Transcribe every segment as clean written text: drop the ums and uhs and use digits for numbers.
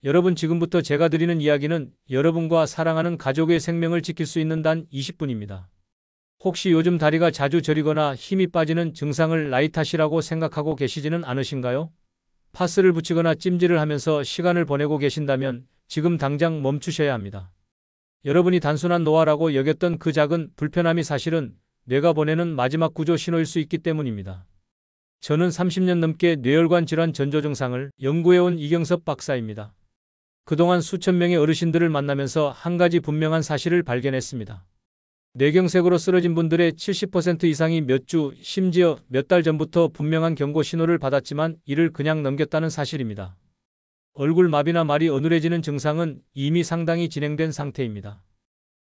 여러분, 지금부터 제가 드리는 이야기는 여러분과 사랑하는 가족의 생명을 지킬 수 있는 단 20분입니다. 혹시 요즘 다리가 자주 저리거나 힘이 빠지는 증상을 나이 탓이라고 생각하고 계시지는 않으신가요? 파스를 붙이거나 찜질을 하면서 시간을 보내고 계신다면 지금 당장 멈추셔야 합니다. 여러분이 단순한 노화라고 여겼던 그 작은 불편함이 사실은 뇌가 보내는 마지막 구조 신호일 수 있기 때문입니다. 저는 30년 넘게 뇌혈관 질환 전조 증상을 연구해온 이경섭 박사입니다. 그동안 수천 명의 어르신들을 만나면서 한 가지 분명한 사실을 발견했습니다. 뇌경색으로 쓰러진 분들의 70% 이상이 몇 주, 심지어 몇 달 전부터 분명한 경고 신호를 받았지만 이를 그냥 넘겼다는 사실입니다. 얼굴 마비나 말이 어눌해지는 증상은 이미 상당히 진행된 상태입니다.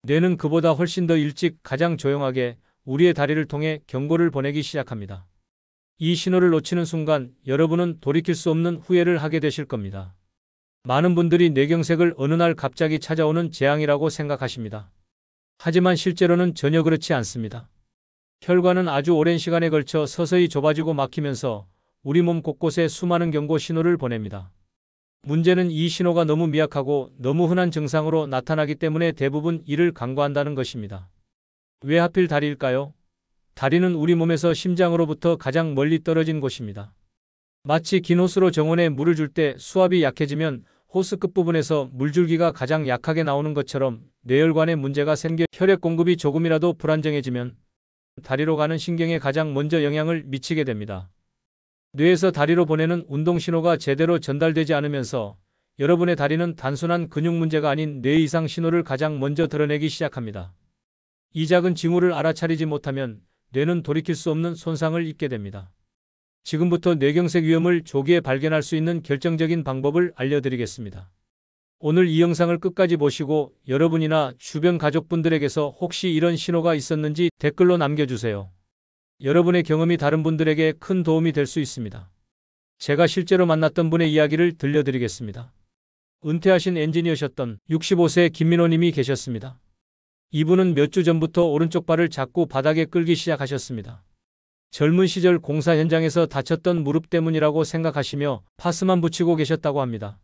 뇌는 그보다 훨씬 더 일찍 가장 조용하게 우리의 다리를 통해 경고를 보내기 시작합니다. 이 신호를 놓치는 순간 여러분은 돌이킬 수 없는 후회를 하게 되실 겁니다. 많은 분들이 뇌경색을 어느 날 갑자기 찾아오는 재앙이라고 생각하십니다. 하지만 실제로는 전혀 그렇지 않습니다. 혈관은 아주 오랜 시간에 걸쳐 서서히 좁아지고 막히면서 우리 몸 곳곳에 수많은 경고 신호를 보냅니다. 문제는 이 신호가 너무 미약하고 너무 흔한 증상으로 나타나기 때문에 대부분 이를 간과한다는 것입니다. 왜 하필 다리일까요? 다리는 우리 몸에서 심장으로부터 가장 멀리 떨어진 곳입니다. 마치 긴 호스로 정원에 물을 줄 때 수압이 약해지면 호스 끝부분에서 물줄기가 가장 약하게 나오는 것처럼 뇌혈관에 문제가 생겨 혈액 공급이 조금이라도 불안정해지면 다리로 가는 신경에 가장 먼저 영향을 미치게 됩니다. 뇌에서 다리로 보내는 운동 신호가 제대로 전달되지 않으면서 여러분의 다리는 단순한 근육 문제가 아닌 뇌 이상 신호를 가장 먼저 드러내기 시작합니다. 이 작은 징후를 알아차리지 못하면 뇌는 돌이킬 수 없는 손상을 입게 됩니다. 지금부터 뇌경색 위험을 조기에 발견할 수 있는 결정적인 방법을 알려드리겠습니다. 오늘 이 영상을 끝까지 보시고 여러분이나 주변 가족분들에게서 혹시 이런 신호가 있었는지 댓글로 남겨주세요. 여러분의 경험이 다른 분들에게 큰 도움이 될 수 있습니다. 제가 실제로 만났던 분의 이야기를 들려드리겠습니다. 은퇴하신 엔지니어셨던 65세 김민호 님이 계셨습니다. 이분은 몇 주 전부터 오른쪽 발을 자꾸 바닥에 끌기 시작하셨습니다. 젊은 시절 공사 현장에서 다쳤던 무릎 때문이라고 생각하시며 파스만 붙이고 계셨다고 합니다.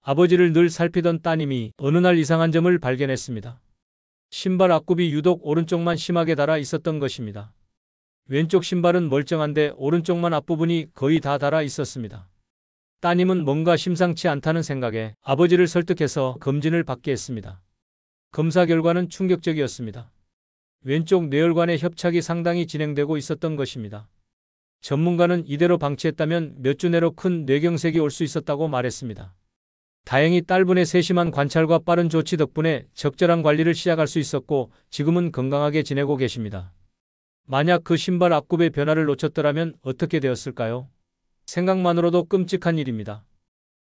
아버지를 늘 살피던 따님이 어느 날 이상한 점을 발견했습니다. 신발 앞굽이 유독 오른쪽만 심하게 닳아 있었던 것입니다. 왼쪽 신발은 멀쩡한데 오른쪽만 앞부분이 거의 다 닳아 있었습니다. 따님은 뭔가 심상치 않다는 생각에 아버지를 설득해서 검진을 받게 했습니다. 검사 결과는 충격적이었습니다. 왼쪽 뇌혈관의 협착이 상당히 진행되고 있었던 것입니다. 전문가는 이대로 방치했다면 몇 주 내로 큰 뇌경색이 올 수 있었다고 말했습니다. 다행히 딸분의 세심한 관찰과 빠른 조치 덕분에 적절한 관리를 시작할 수 있었고 지금은 건강하게 지내고 계십니다. 만약 그 신발 앞굽의 변화를 놓쳤더라면 어떻게 되었을까요? 생각만으로도 끔찍한 일입니다.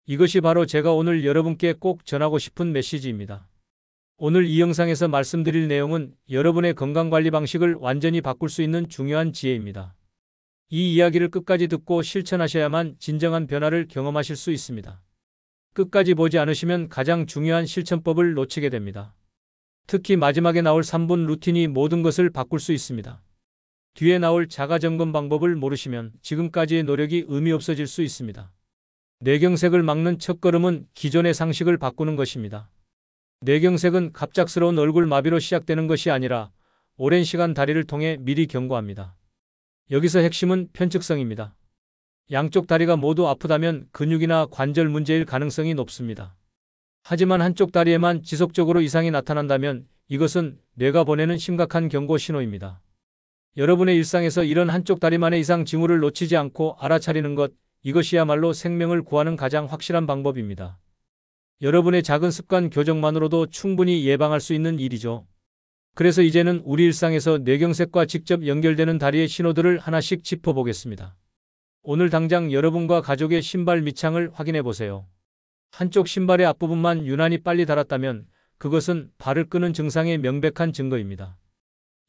이것이 바로 제가 오늘 여러분께 꼭 전하고 싶은 메시지입니다. 오늘 이 영상에서 말씀드릴 내용은 여러분의 건강관리 방식을 완전히 바꿀 수 있는 중요한 지혜입니다. 이 이야기를 끝까지 듣고 실천하셔야만 진정한 변화를 경험하실 수 있습니다. 끝까지 보지 않으시면 가장 중요한 실천법을 놓치게 됩니다. 특히 마지막에 나올 3분 루틴이 모든 것을 바꿀 수 있습니다. 뒤에 나올 자가점검 방법을 모르시면 지금까지의 노력이 의미 없어질 수 있습니다. 뇌경색을 막는 첫걸음은 기존의 상식을 바꾸는 것입니다. 뇌경색은 갑작스러운 얼굴 마비로 시작되는 것이 아니라 오랜 시간 다리를 통해 미리 경고합니다. 여기서 핵심은 편측성입니다. 양쪽 다리가 모두 아프다면 근육이나 관절 문제일 가능성이 높습니다. 하지만 한쪽 다리에만 지속적으로 이상이 나타난다면 이것은 뇌가 보내는 심각한 경고 신호입니다. 여러분의 일상에서 이런 한쪽 다리만의 이상 징후를 놓치지 않고 알아차리는 것, 이것이야말로 생명을 구하는 가장 확실한 방법입니다. 여러분의 작은 습관 교정만으로도 충분히 예방할 수 있는 일이죠. 그래서 이제는 우리 일상에서 뇌경색과 직접 연결되는 다리의 신호들을 하나씩 짚어보겠습니다. 오늘 당장 여러분과 가족의 신발 밑창을 확인해 보세요. 한쪽 신발의 앞부분만 유난히 빨리 닳았다면 그것은 발을 끄는 증상의 명백한 증거입니다.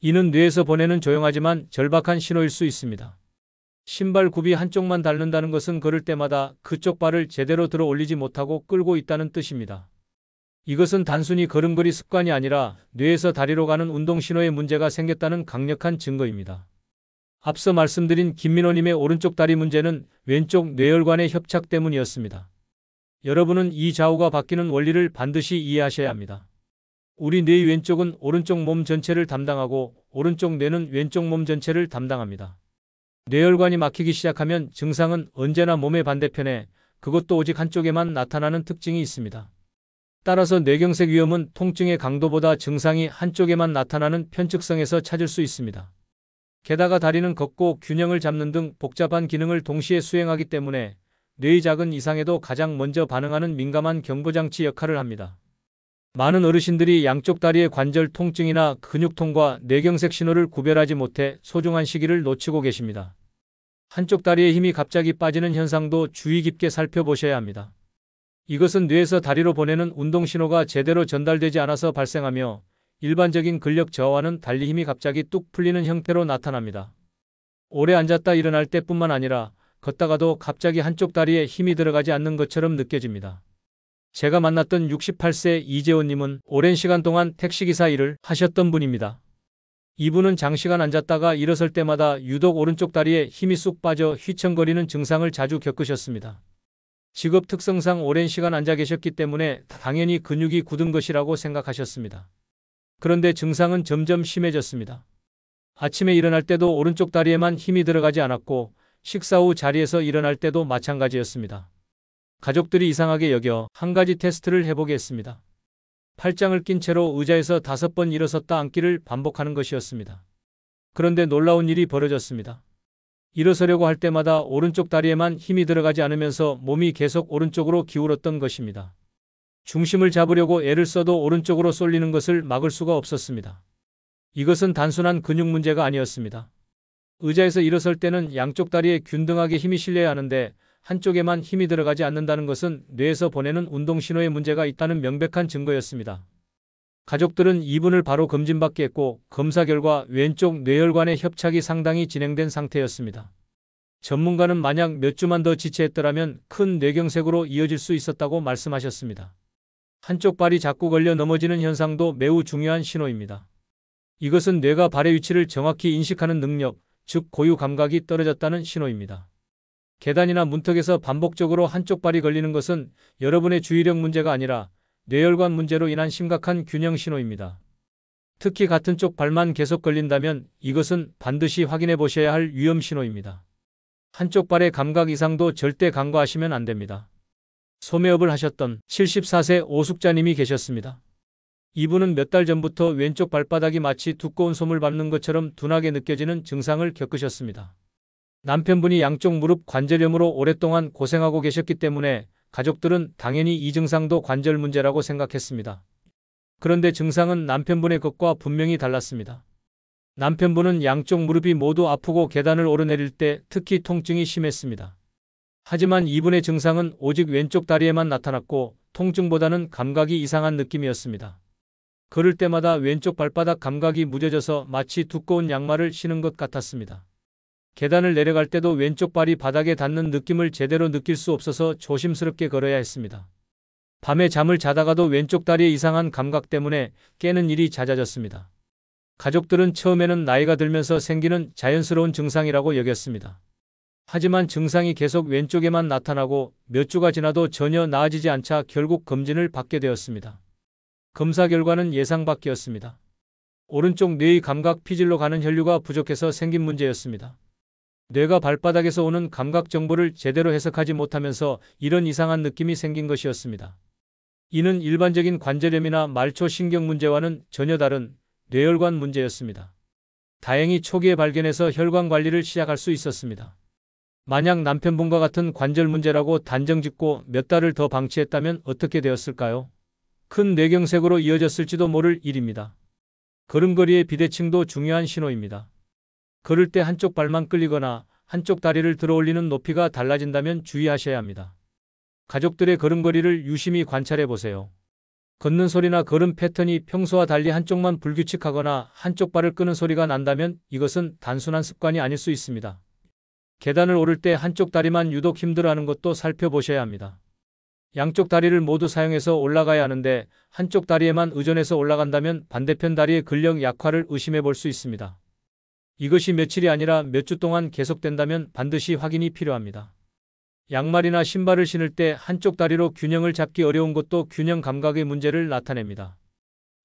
이는 뇌에서 보내는 조용하지만 절박한 신호일 수 있습니다. 신발 굽이 한쪽만 닳는다는 것은 걸을 때마다 그쪽 발을 제대로 들어 올리지 못하고 끌고 있다는 뜻입니다. 이것은 단순히 걸음걸이 습관이 아니라 뇌에서 다리로 가는 운동 신호에 문제가 생겼다는 강력한 증거입니다. 앞서 말씀드린 김민호님의 오른쪽 다리 문제는 왼쪽 뇌혈관의 협착 때문이었습니다. 여러분은 이 좌우가 바뀌는 원리를 반드시 이해하셔야 합니다. 우리 뇌의 왼쪽은 오른쪽 몸 전체를 담당하고 오른쪽 뇌는 왼쪽 몸 전체를 담당합니다. 뇌혈관이 막히기 시작하면 증상은 언제나 몸의 반대편에, 그것도 오직 한쪽에만 나타나는 특징이 있습니다. 따라서 뇌경색 위험은 통증의 강도보다 증상이 한쪽에만 나타나는 편측성에서 찾을 수 있습니다. 게다가 다리는 걷고 균형을 잡는 등 복잡한 기능을 동시에 수행하기 때문에 뇌의 작은 이상에도 가장 먼저 반응하는 민감한 경보장치 역할을 합니다. 많은 어르신들이 양쪽 다리의 관절 통증이나 근육통과 뇌경색 신호를 구별하지 못해 소중한 시기를 놓치고 계십니다. 한쪽 다리의 힘이 갑자기 빠지는 현상도 주의 깊게 살펴보셔야 합니다. 이것은 뇌에서 다리로 보내는 운동 신호가 제대로 전달되지 않아서 발생하며 일반적인 근력 저하와는 달리 힘이 갑자기 뚝 풀리는 형태로 나타납니다. 오래 앉았다 일어날 때뿐만 아니라 걷다가도 갑자기 한쪽 다리에 힘이 들어가지 않는 것처럼 느껴집니다. 제가 만났던 68세 이재호님은 오랜 시간 동안 택시기사 일을 하셨던 분입니다. 이분은 장시간 앉았다가 일어설 때마다 유독 오른쪽 다리에 힘이 쑥 빠져 휘청거리는 증상을 자주 겪으셨습니다. 직업 특성상 오랜 시간 앉아 계셨기 때문에 당연히 근육이 굳은 것이라고 생각하셨습니다. 그런데 증상은 점점 심해졌습니다. 아침에 일어날 때도 오른쪽 다리에만 힘이 들어가지 않았고 식사 후 자리에서 일어날 때도 마찬가지였습니다. 가족들이 이상하게 여겨 한 가지 테스트를 해보게 했습니다. 팔짱을 낀 채로 의자에서 5번 일어섰다 앉기를 반복하는 것이었습니다. 그런데 놀라운 일이 벌어졌습니다. 일어서려고 할 때마다 오른쪽 다리에만 힘이 들어가지 않으면서 몸이 계속 오른쪽으로 기울었던 것입니다. 중심을 잡으려고 애를 써도 오른쪽으로 쏠리는 것을 막을 수가 없었습니다. 이것은 단순한 근육 문제가 아니었습니다. 의자에서 일어설 때는 양쪽 다리에 균등하게 힘이 실려야 하는데 한쪽에만 힘이 들어가지 않는다는 것은 뇌에서 보내는 운동신호에 문제가 있다는 명백한 증거였습니다. 가족들은 이분을 바로 검진받게 했고 검사 결과 왼쪽 뇌혈관의 협착이 상당히 진행된 상태였습니다. 전문가는 만약 몇 주만 더 지체했더라면 큰 뇌경색으로 이어질 수 있었다고 말씀하셨습니다. 한쪽 발이 자꾸 걸려 넘어지는 현상도 매우 중요한 신호입니다. 이것은 뇌가 발의 위치를 정확히 인식하는 능력, 즉 고유 감각이 떨어졌다는 신호입니다. 계단이나 문턱에서 반복적으로 한쪽 발이 걸리는 것은 여러분의 주의력 문제가 아니라 뇌혈관 문제로 인한 심각한 균형 신호입니다. 특히 같은 쪽 발만 계속 걸린다면 이것은 반드시 확인해 보셔야 할 위험 신호입니다. 한쪽 발의 감각 이상도 절대 간과하시면 안 됩니다. 소매업을 하셨던 74세 오숙자님이 계셨습니다. 이분은 몇 달 전부터 왼쪽 발바닥이 마치 두꺼운 솜을 밟는 것처럼 둔하게 느껴지는 증상을 겪으셨습니다. 남편분이 양쪽 무릎 관절염으로 오랫동안 고생하고 계셨기 때문에 가족들은 당연히 이 증상도 관절 문제라고 생각했습니다. 그런데 증상은 남편분의 것과 분명히 달랐습니다. 남편분은 양쪽 무릎이 모두 아프고 계단을 오르내릴 때 특히 통증이 심했습니다. 하지만 이분의 증상은 오직 왼쪽 다리에만 나타났고 통증보다는 감각이 이상한 느낌이었습니다. 걸을 때마다 왼쪽 발바닥 감각이 무뎌져서 마치 두꺼운 양말을 신은 것 같았습니다. 계단을 내려갈 때도 왼쪽 발이 바닥에 닿는 느낌을 제대로 느낄 수 없어서 조심스럽게 걸어야 했습니다. 밤에 잠을 자다가도 왼쪽 다리의 이상한 감각 때문에 깨는 일이 잦아졌습니다. 가족들은 처음에는 나이가 들면서 생기는 자연스러운 증상이라고 여겼습니다. 하지만 증상이 계속 왼쪽에만 나타나고 몇 주가 지나도 전혀 나아지지 않자 결국 검진을 받게 되었습니다. 검사 결과는 예상 밖이었습니다. 오른쪽 뇌의 감각 피질로 가는 혈류가 부족해서 생긴 문제였습니다. 뇌가 발바닥에서 오는 감각 정보를 제대로 해석하지 못하면서 이런 이상한 느낌이 생긴 것이었습니다. 이는 일반적인 관절염이나 말초 신경 문제와는 전혀 다른 뇌혈관 문제였습니다. 다행히 초기에 발견해서 혈관 관리를 시작할 수 있었습니다. 만약 남편분과 같은 관절 문제라고 단정짓고 몇 달을 더 방치했다면 어떻게 되었을까요? 큰 뇌경색으로 이어졌을지도 모를 일입니다. 걸음걸이의 비대칭도 중요한 신호입니다. 걸을 때 한쪽 발만 끌리거나 한쪽 다리를 들어올리는 높이가 달라진다면 주의하셔야 합니다. 가족들의 걸음걸이를 유심히 관찰해 보세요. 걷는 소리나 걸음 패턴이 평소와 달리 한쪽만 불규칙하거나 한쪽 발을 끄는 소리가 난다면 이것은 단순한 습관이 아닐 수 있습니다. 계단을 오를 때 한쪽 다리만 유독 힘들어하는 것도 살펴보셔야 합니다. 양쪽 다리를 모두 사용해서 올라가야 하는데 한쪽 다리에만 의존해서 올라간다면 반대편 다리의 근력 약화를 의심해 볼 수 있습니다. 이것이 며칠이 아니라 몇 주 동안 계속된다면 반드시 확인이 필요합니다. 양말이나 신발을 신을 때 한쪽 다리로 균형을 잡기 어려운 것도 균형 감각의 문제를 나타냅니다.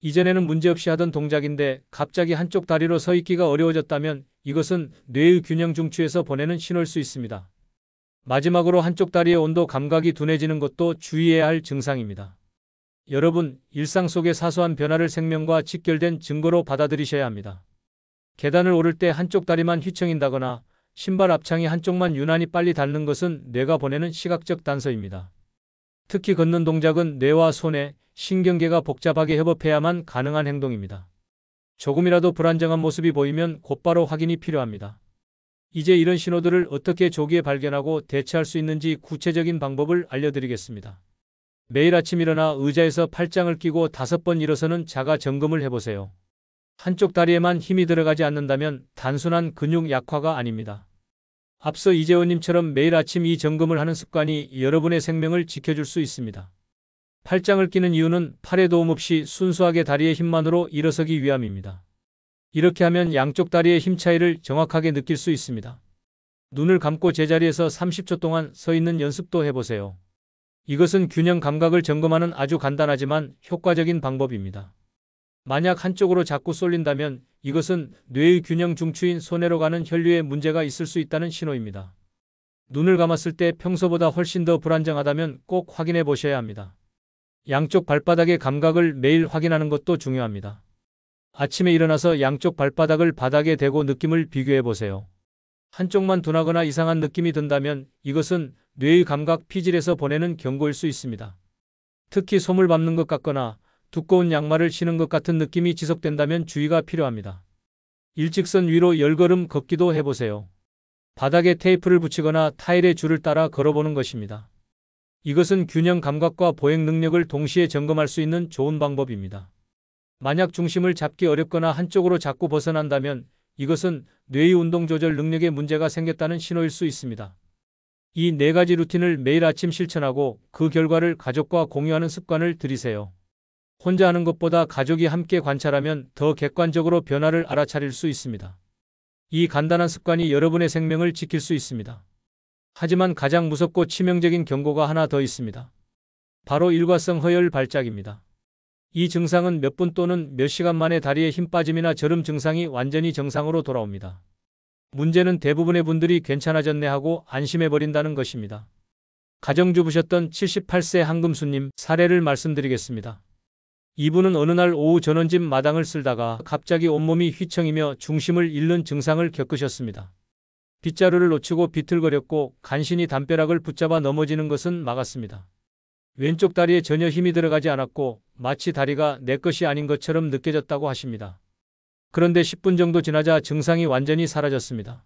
이전에는 문제없이 하던 동작인데 갑자기 한쪽 다리로 서 있기가 어려워졌다면 이것은 뇌의 균형 중추에서 보내는 신호일 수 있습니다. 마지막으로 한쪽 다리의 온도 감각이 둔해지는 것도 주의해야 할 증상입니다. 여러분, 일상 속의 사소한 변화를 생명과 직결된 증거로 받아들이셔야 합니다. 계단을 오를 때 한쪽 다리만 휘청인다거나 신발 앞창이 한쪽만 유난히 빨리 닳는 것은 뇌가 보내는 시각적 단서입니다. 특히 걷는 동작은 뇌와 손의 신경계가 복잡하게 협업해야만 가능한 행동입니다. 조금이라도 불안정한 모습이 보이면 곧바로 확인이 필요합니다. 이제 이런 신호들을 어떻게 조기에 발견하고 대처할 수 있는지 구체적인 방법을 알려드리겠습니다. 매일 아침 일어나 의자에서 팔짱을 끼고 5번 일어서는 자가 점검을 해보세요. 한쪽 다리에만 힘이 들어가지 않는다면 단순한 근육 약화가 아닙니다. 앞서 이재원님처럼 매일 아침 이 점검을 하는 습관이 여러분의 생명을 지켜줄 수 있습니다. 팔짱을 끼는 이유는 팔에 도움 없이 순수하게 다리의 힘만으로 일어서기 위함입니다. 이렇게 하면 양쪽 다리의 힘 차이를 정확하게 느낄 수 있습니다. 눈을 감고 제자리에서 30초 동안 서 있는 연습도 해보세요. 이것은 균형 감각을 점검하는 아주 간단하지만 효과적인 방법입니다. 만약 한쪽으로 자꾸 쏠린다면 이것은 뇌의 균형 중추인 손해로 가는 혈류에 문제가 있을 수 있다는 신호입니다. 눈을 감았을 때 평소보다 훨씬 더 불안정하다면 꼭 확인해 보셔야 합니다. 양쪽 발바닥의 감각을 매일 확인하는 것도 중요합니다. 아침에 일어나서 양쪽 발바닥을 바닥에 대고 느낌을 비교해 보세요. 한쪽만 둔하거나 이상한 느낌이 든다면 이것은 뇌의 감각 피질에서 보내는 경고일 수 있습니다. 특히 솜을 밟는 것 같거나 두꺼운 양말을 신은 것 같은 느낌이 지속된다면 주의가 필요합니다. 일직선 위로 10걸음 걷기도 해보세요. 바닥에 테이프를 붙이거나 타일의 줄을 따라 걸어보는 것입니다. 이것은 균형 감각과 보행 능력을 동시에 점검할 수 있는 좋은 방법입니다. 만약 중심을 잡기 어렵거나 한쪽으로 자꾸 벗어난다면 이것은 뇌의 운동 조절 능력에 문제가 생겼다는 신호일 수 있습니다. 이 4가지 루틴을 매일 아침 실천하고 그 결과를 가족과 공유하는 습관을 들이세요. 혼자 하는 것보다 가족이 함께 관찰하면 더 객관적으로 변화를 알아차릴 수 있습니다. 이 간단한 습관이 여러분의 생명을 지킬 수 있습니다. 하지만 가장 무섭고 치명적인 경고가 하나 더 있습니다. 바로 일과성 허열 발작입니다. 이 증상은 몇 분 또는 몇 시간 만에 다리에 힘 빠짐이나 저림 증상이 완전히 정상으로 돌아옵니다. 문제는 대부분의 분들이 괜찮아졌네 하고 안심해버린다는 것입니다. 가정주부셨던 78세 한금수님 사례를 말씀드리겠습니다. 이분은 어느 날 오후 전원집 마당을 쓸다가 갑자기 온몸이 휘청이며 중심을 잃는 증상을 겪으셨습니다. 빗자루를 놓치고 비틀거렸고 간신히 담벼락을 붙잡아 넘어지는 것은 막았습니다. 왼쪽 다리에 전혀 힘이 들어가지 않았고 마치 다리가 내 것이 아닌 것처럼 느껴졌다고 하십니다. 그런데 10분 정도 지나자 증상이 완전히 사라졌습니다.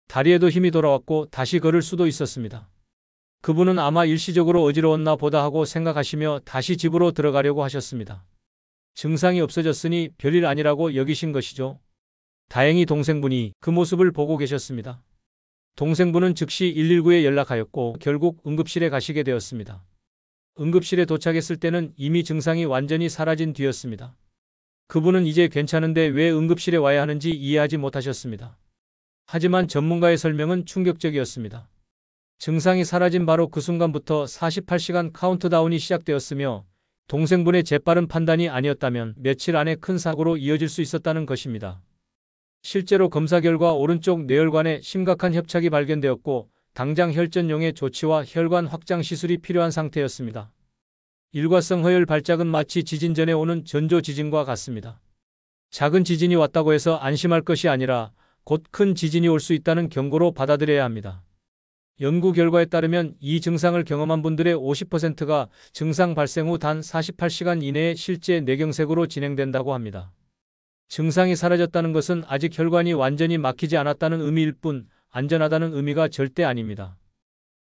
다리에도 힘이 돌아왔고 다시 걸을 수도 있었습니다. 그분은 아마 일시적으로 어지러웠나 보다 하고 생각하시며 다시 집으로 들어가려고 하셨습니다. 증상이 없어졌으니 별일 아니라고 여기신 것이죠. 다행히 동생분이 그 모습을 보고 계셨습니다. 동생분은 즉시 119에 연락하였고 결국 응급실에 가시게 되었습니다. 응급실에 도착했을 때는 이미 증상이 완전히 사라진 뒤였습니다. 그분은 이제 괜찮은데 왜 응급실에 와야 하는지 이해하지 못하셨습니다. 하지만 전문가의 설명은 충격적이었습니다. 증상이 사라진 바로 그 순간부터 48시간 카운트다운이 시작되었으며 동생분의 재빠른 판단이 아니었다면 며칠 안에 큰 사고로 이어질 수 있었다는 것입니다. 실제로 검사 결과 오른쪽 뇌혈관에 심각한 협착이 발견되었고 당장 혈전용의 조치와 혈관 확장 시술이 필요한 상태였습니다. 일과성 허열 발작은 마치 지진 전에 오는 전조 지진과 같습니다. 작은 지진이 왔다고 해서 안심할 것이 아니라 곧 큰 지진이 올 수 있다는 경고로 받아들여야 합니다. 연구 결과에 따르면 이 증상을 경험한 분들의 50%가 증상 발생 후 단 48시간 이내에 실제 뇌경색으로 진행된다고 합니다. 증상이 사라졌다는 것은 아직 혈관이 완전히 막히지 않았다는 의미일 뿐 안전하다는 의미가 절대 아닙니다.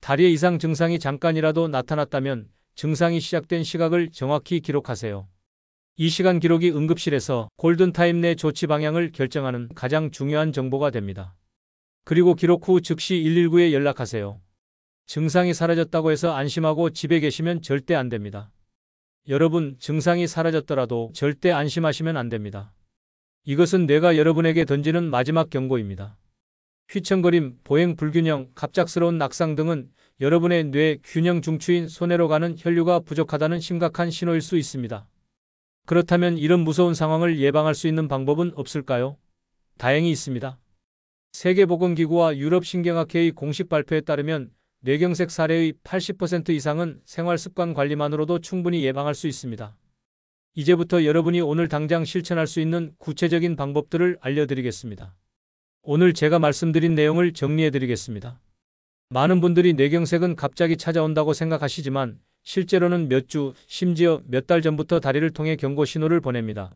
다리에 이상 증상이 잠깐이라도 나타났다면 증상이 시작된 시각을 정확히 기록하세요. 이 시간 기록이 응급실에서 골든타임 내 조치 방향을 결정하는 가장 중요한 정보가 됩니다. 그리고 기록 후 즉시 119에 연락하세요. 증상이 사라졌다고 해서 안심하고 집에 계시면 절대 안 됩니다. 여러분, 증상이 사라졌더라도 절대 안심하시면 안 됩니다. 이것은 뇌가 여러분에게 던지는 마지막 경고입니다. 휘청거림, 보행 불균형, 갑작스러운 낙상 등은 여러분의 뇌 균형 중추인 손해로 가는 혈류가 부족하다는 심각한 신호일 수 있습니다. 그렇다면 이런 무서운 상황을 예방할 수 있는 방법은 없을까요? 다행히 있습니다. 세계보건기구와 유럽신경학회의 공식 발표에 따르면 뇌경색 사례의 80% 이상은 생활습관 관리만으로도 충분히 예방할 수 있습니다. 이제부터 여러분이 오늘 당장 실천할 수 있는 구체적인 방법들을 알려드리겠습니다. 오늘 제가 말씀드린 내용을 정리해드리겠습니다. 많은 분들이 뇌경색은 갑자기 찾아온다고 생각하시지만 실제로는 몇 주, 심지어 몇 달 전부터 다리를 통해 경고 신호를 보냅니다.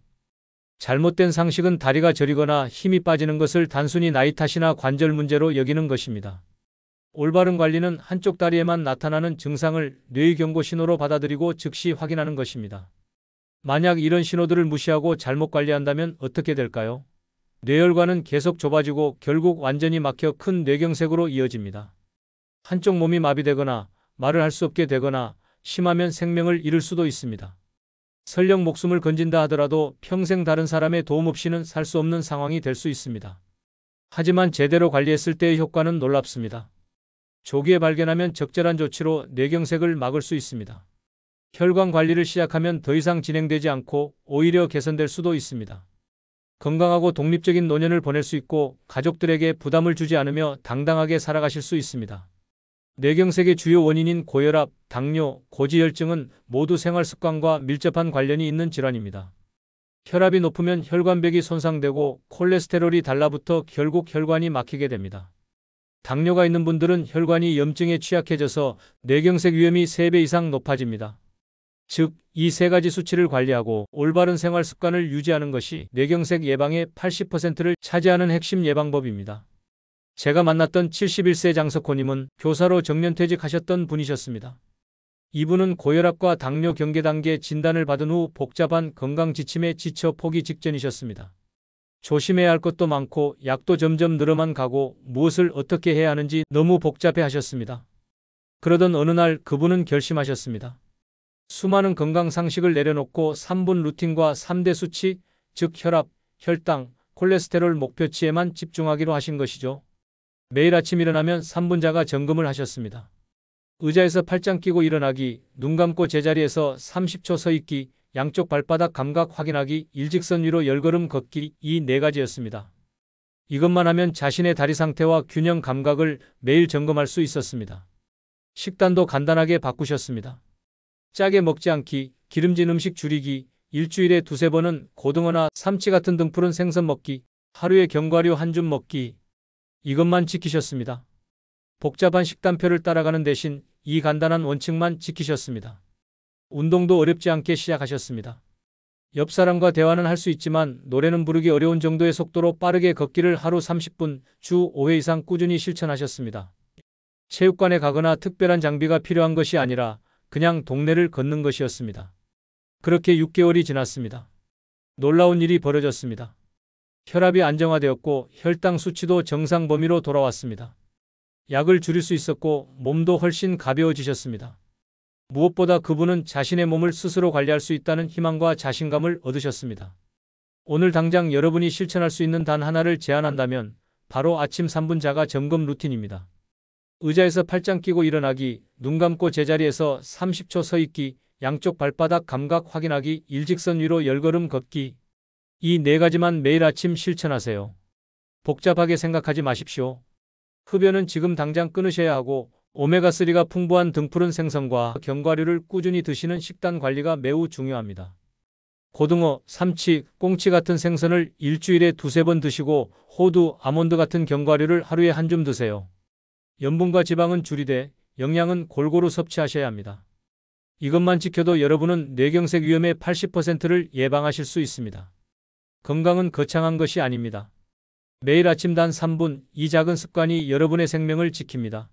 잘못된 상식은 다리가 저리거나 힘이 빠지는 것을 단순히 나이 탓이나 관절 문제로 여기는 것입니다. 올바른 관리는 한쪽 다리에만 나타나는 증상을 뇌의 경고 신호로 받아들이고 즉시 확인하는 것입니다. 만약 이런 신호들을 무시하고 잘못 관리한다면 어떻게 될까요? 뇌혈관은 계속 좁아지고 결국 완전히 막혀 큰 뇌경색으로 이어집니다. 한쪽 몸이 마비되거나 말을 할 수 없게 되거나 심하면 생명을 잃을 수도 있습니다. 설령 목숨을 건진다 하더라도 평생 다른 사람의 도움 없이는 살 수 없는 상황이 될 수 있습니다. 하지만 제대로 관리했을 때의 효과는 놀랍습니다. 조기에 발견하면 적절한 조치로 뇌경색을 막을 수 있습니다. 혈관 관리를 시작하면 더 이상 진행되지 않고 오히려 개선될 수도 있습니다. 건강하고 독립적인 노년을 보낼 수 있고 가족들에게 부담을 주지 않으며 당당하게 살아가실 수 있습니다. 뇌경색의 주요 원인인 고혈압, 당뇨, 고지혈증은 모두 생활습관과 밀접한 관련이 있는 질환입니다. 혈압이 높으면 혈관벽이 손상되고 콜레스테롤이 달라붙어 결국 혈관이 막히게 됩니다. 당뇨가 있는 분들은 혈관이 염증에 취약해져서 뇌경색 위험이 3배 이상 높아집니다. 즉, 이 3가지 수치를 관리하고 올바른 생활 습관을 유지하는 것이 뇌경색 예방의 80%를 차지하는 핵심 예방법입니다. 제가 만났던 71세 장석호님은 교사로 정년퇴직하셨던 분이셨습니다. 이분은 고혈압과 당뇨 경계 단계 진단을 받은 후 복잡한 건강 지침에 지쳐 포기 직전이셨습니다. 조심해야 할 것도 많고 약도 점점 늘어만 가고 무엇을 어떻게 해야 하는지 너무 복잡해 하셨습니다. 그러던 어느 날 그분은 결심하셨습니다. 수많은 건강 상식을 내려놓고 3분 루틴과 3대 수치, 즉 혈압, 혈당, 콜레스테롤 목표치에만 집중하기로 하신 것이죠. 매일 아침 일어나면 3분 자가 점검을 하셨습니다. 의자에서 팔짱 끼고 일어나기, 눈 감고 제자리에서 30초 서 있기, 양쪽 발바닥 감각 확인하기, 일직선 위로 10걸음 걷기, 이 4가지였습니다. 이것만 하면 자신의 다리 상태와 균형 감각을 매일 점검할 수 있었습니다. 식단도 간단하게 바꾸셨습니다. 짜게 먹지 않기, 기름진 음식 줄이기, 일주일에 2~3번은 고등어나 삼치 같은 등푸른 생선 먹기, 하루에 견과류 한 줌 먹기. 이것만 지키셨습니다. 복잡한 식단표를 따라가는 대신 이 간단한 원칙만 지키셨습니다. 운동도 어렵지 않게 시작하셨습니다. 옆 사람과 대화는 할 수 있지만 노래는 부르기 어려운 정도의 속도로 빠르게 걷기를 하루 30분, 주 5회 이상 꾸준히 실천하셨습니다. 체육관에 가거나 특별한 장비가 필요한 것이 아니라 그냥 동네를 걷는 것이었습니다. 그렇게 6개월이 지났습니다. 놀라운 일이 벌어졌습니다. 혈압이 안정화되었고 혈당 수치도 정상 범위로 돌아왔습니다. 약을 줄일 수 있었고 몸도 훨씬 가벼워지셨습니다. 무엇보다 그분은 자신의 몸을 스스로 관리할 수 있다는 희망과 자신감을 얻으셨습니다. 오늘 당장 여러분이 실천할 수 있는 단 하나를 제안한다면 바로 아침 3분 자가 점검 루틴입니다. 의자에서 팔짱 끼고 일어나기, 눈 감고 제자리에서 30초 서 있기, 양쪽 발바닥 감각 확인하기, 일직선 위로 10걸음 걷기. 이 4가지만 매일 아침 실천하세요. 복잡하게 생각하지 마십시오. 흡연은 지금 당장 끊으셔야 하고 오메가3가 풍부한 등푸른 생선과 견과류를 꾸준히 드시는 식단 관리가 매우 중요합니다. 고등어, 삼치, 꽁치 같은 생선을 일주일에 2~3번 드시고 호두, 아몬드 같은 견과류를 하루에 한 줌 드세요. 염분과 지방은 줄이되 영양은 골고루 섭취하셔야 합니다. 이것만 지켜도 여러분은 뇌경색 위험의 80%를 예방하실 수 있습니다. 건강은 거창한 것이 아닙니다. 매일 아침 단 3분, 이 작은 습관이 여러분의 생명을 지킵니다.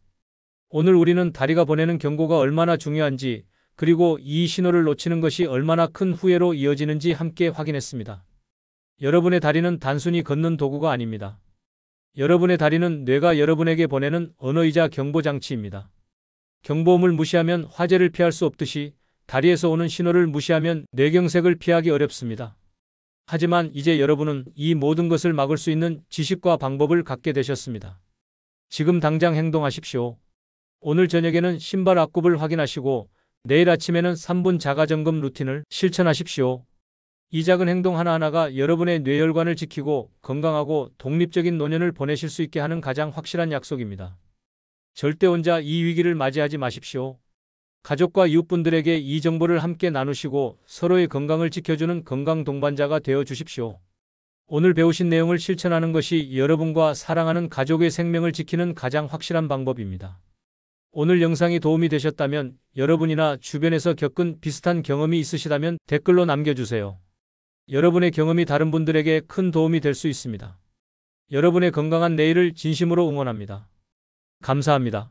오늘 우리는 다리가 보내는 경고가 얼마나 중요한지, 그리고 이 신호를 놓치는 것이 얼마나 큰 후회로 이어지는지 함께 확인했습니다. 여러분의 다리는 단순히 걷는 도구가 아닙니다. 여러분의 다리는 뇌가 여러분에게 보내는 언어이자 경보장치입니다. 경보음을 무시하면 화재를 피할 수 없듯이 다리에서 오는 신호를 무시하면 뇌경색을 피하기 어렵습니다. 하지만 이제 여러분은 이 모든 것을 막을 수 있는 지식과 방법을 갖게 되셨습니다. 지금 당장 행동하십시오. 오늘 저녁에는 신발 앞굽을 확인하시고 내일 아침에는 3분 자가점검 루틴을 실천하십시오. 이 작은 행동 하나하나가 여러분의 뇌혈관을 지키고 건강하고 독립적인 노년을 보내실 수 있게 하는 가장 확실한 약속입니다. 절대 혼자 이 위기를 맞이하지 마십시오. 가족과 이웃분들에게 이 정보를 함께 나누시고 서로의 건강을 지켜주는 건강 동반자가 되어 주십시오. 오늘 배우신 내용을 실천하는 것이 여러분과 사랑하는 가족의 생명을 지키는 가장 확실한 방법입니다. 오늘 영상이 도움이 되셨다면 여러분이나 주변에서 겪은 비슷한 경험이 있으시다면 댓글로 남겨주세요. 여러분의 경험이 다른 분들에게 큰 도움이 될 수 있습니다. 여러분의 건강한 내일을 진심으로 응원합니다. 감사합니다.